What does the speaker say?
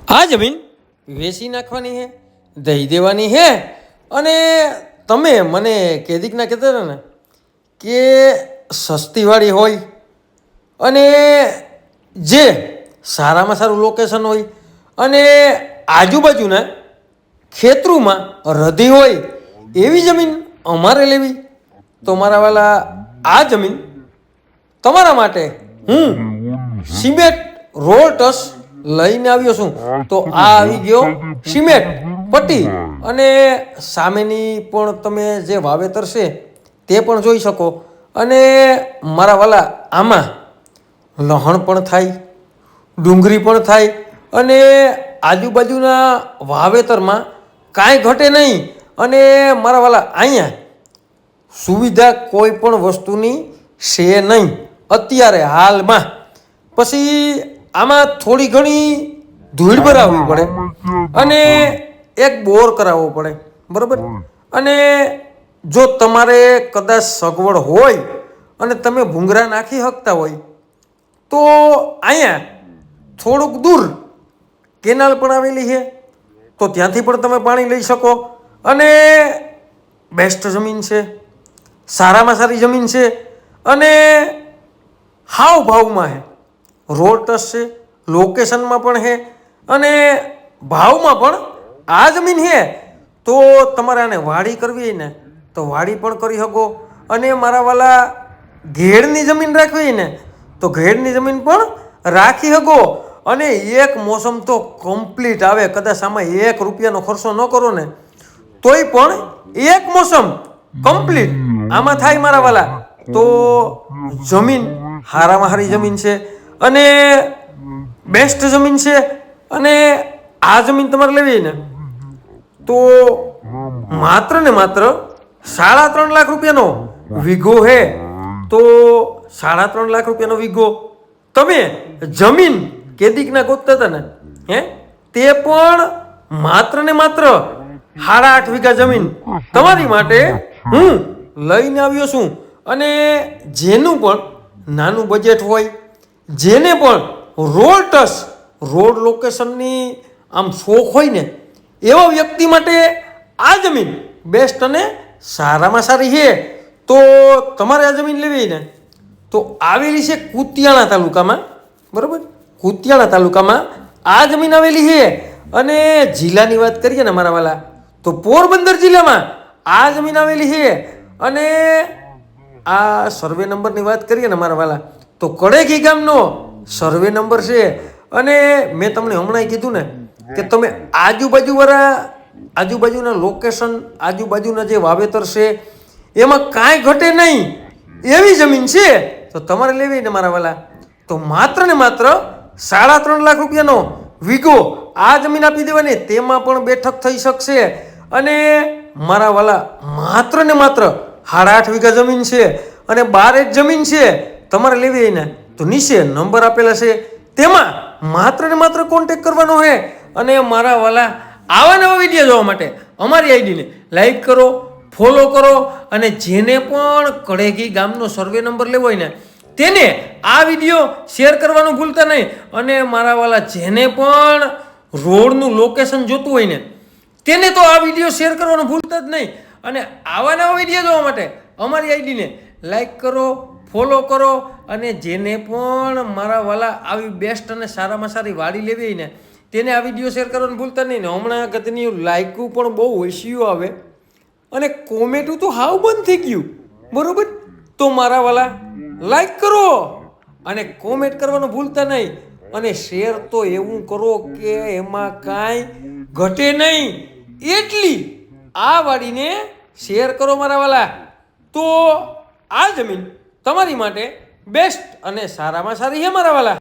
આ જમીન વેચી નાખવાની છે, દઈ દેવાની છે. અને તમે મને કેદીકના કહેતા હતા ને કે સસ્તીવાળી હોય અને જે સારામાં સારું લોકેશન હોય અને આજુબાજુના ખેતરોમાં રધી હોય એવી જમીન અમારે લેવી. તો મારા વાલા આ જમીન તમારા માટે હું સિમેન્ટ રોલ્ટસ લઈને આવ્યો છું. તો આ આવી ગયો સિમેન્ટ પટ્ટી અને સામેની પણ તમે જે વાવેતર છે તે પણ જોઈ શકો. અને મારા વાલા આમાં લહણ પણ થાય, ડુંગળી પણ થાય અને આજુબાજુના વાવેતરમાં કાંઈ ઘટે નહીં. અને મારા વાલા અહીંયા સુવિધા કોઈ પણ વસ્તુની છે નહીં અત્યારે હાલમાં. પછી આમાં થોડી ઘણી ધૂળ ભરાવવી પડે અને એક બોર કરાવવો પડે, બરાબર. અને જો તમારે કદાચ સગવડ હોય અને તમે ભૂંગરા નાખી શકતા હોય તો અહીંયા થોડુંક દૂર કેનાલ પણ આવેલી છે, તો ત્યાંથી પણ તમે પાણી લઈ શકો. અને બેસ્ટ જમીન છે, સારામાં સારી જમીન છે અને હાવ ભાવમાં છે. રોડટસ છે, લોકેશનમાં પણ છે અને ભાવમાં પણ આ જમીન છે. તો તમારે આને વાડી કરવી હોય ને તો વાડી પણ કરી શકો. અને મારા વાલા ઘેડની જમીન રાખવી હોય ને તો ઘેડની જમીન પણ રાખી શકો. અને એક મોસમ તો કમ્પ્લીટ આવે, કદાચ આમાં ₹1 ખર્ચો ન કરો ને તોય પણ એક મોસમ કમ્પ્લીટ આમાં થાય મારા વાલા. તો જમીન હારામાં હારી જમીન છે અને બેસ્ટ જમીન છે. અને આ જમીન તમારે લેવી ને તો માત્ર ને માત્ર ₹3.5 લાખ વીઘો છે. તો ₹3.5 લાખ વીઘો તમે જમીન કેદીકના ગોતતા હતા ને તે પણ માત્ર ને માત્ર 8.5 વીઘા જમીન તમારી માટે હું લઈને આવ્યો છું. અને જેનું પણ નાનું બજેટ હોય, જેને પણ રોડટસ રોડ લોકેશનની આમ શોખ હોય ને એવા વ્યક્તિ માટે આ જમીન બેસ્ટ અને સારામાં સારી છે. તો તમારે આ જમીન લેવી ને તો આવેલી છે કુતિયાણા તાલુકામાં, બરાબર. કુતિયાણા તાલુકામાં આ જમીન આવેલી છે. અને જિલ્લાની વાત કરીએ ને મારા વાલા તો પોરબંદર જિલ્લામાં આ જમીન આવેલી છે. અને આ સર્વે નંબરની વાત કરીએ ને મારા વાલા તો કડેકી ગામનો સર્વે નંબર છે. અને મેં તમને હમણાં કીધું ને કે તમે આજુબાજુના લોકેશન, આજુબાજુના જે વાવેતર છે એમાં કાંઈ ઘટે નહીં એવી જમીન છે. તો તમારે લેવી ને મારા વાલા તો માત્ર ને માત્ર ₹3.5 લાખ વીઘો આ જમીન આપી દેવાની, તેમાં પણ બેઠક થઈ શકશે. અને મારા વાલા માત્ર ને માત્ર 8.5 વીઘા જમીન છે અને 12 જમીન છે. તમારે લેવી હોય ને તો નીચે નંબર આપેલા છે, તેમાં માત્ર ને માત્ર કોન્ટેક કરવાનો છે. અને મારા વાલા આવા નવા વિડીયો જોવા માટે અમારી આઈડીને લાઈક કરો, ફોલો કરો. અને જેને પણ કડેકી ગામનો સર્વે નંબર લેવો હોય ને તેને આ વિડીયો શેર કરવાનું ભૂલતા નહીં. અને મારા વાલા જેને પણ રોડનું લોકેશન જોતું હોય ને તેને તો આ વિડીયો શેર કરવાનું ભૂલતા જ નહીં. અને આવા નવા વિડીયો જોવા માટે અમારી આઈડીને લાઈક કરો, ફોલો કરો. અને જેને પણ મારા વાલા આવી બેસ્ટ અને સારામાં સારી વાડી લેવી હોય ને તેને આ વિડીયો શેર કરવાનું ભૂલતા નહીં. ને હમણાં ગતની લાઈકું પણ બહુ ઓછું આવે અને કોમેન્ટું તો હાવ બંધ થઈ ગયું, બરોબર. તો મારા વાલા લાઈક કરો અને કોમેન્ટ કરવાનું ભૂલતા નહીં. અને શેર તો એવું કરો કે એમાં કાંઈ ઘટે નહીં એટલી આ વાડીને શેર કરો મારા વાલા. તો આ જમીન તમારી માટે બેસ્ટ અને સારામાં સારી છે મારા વાલા.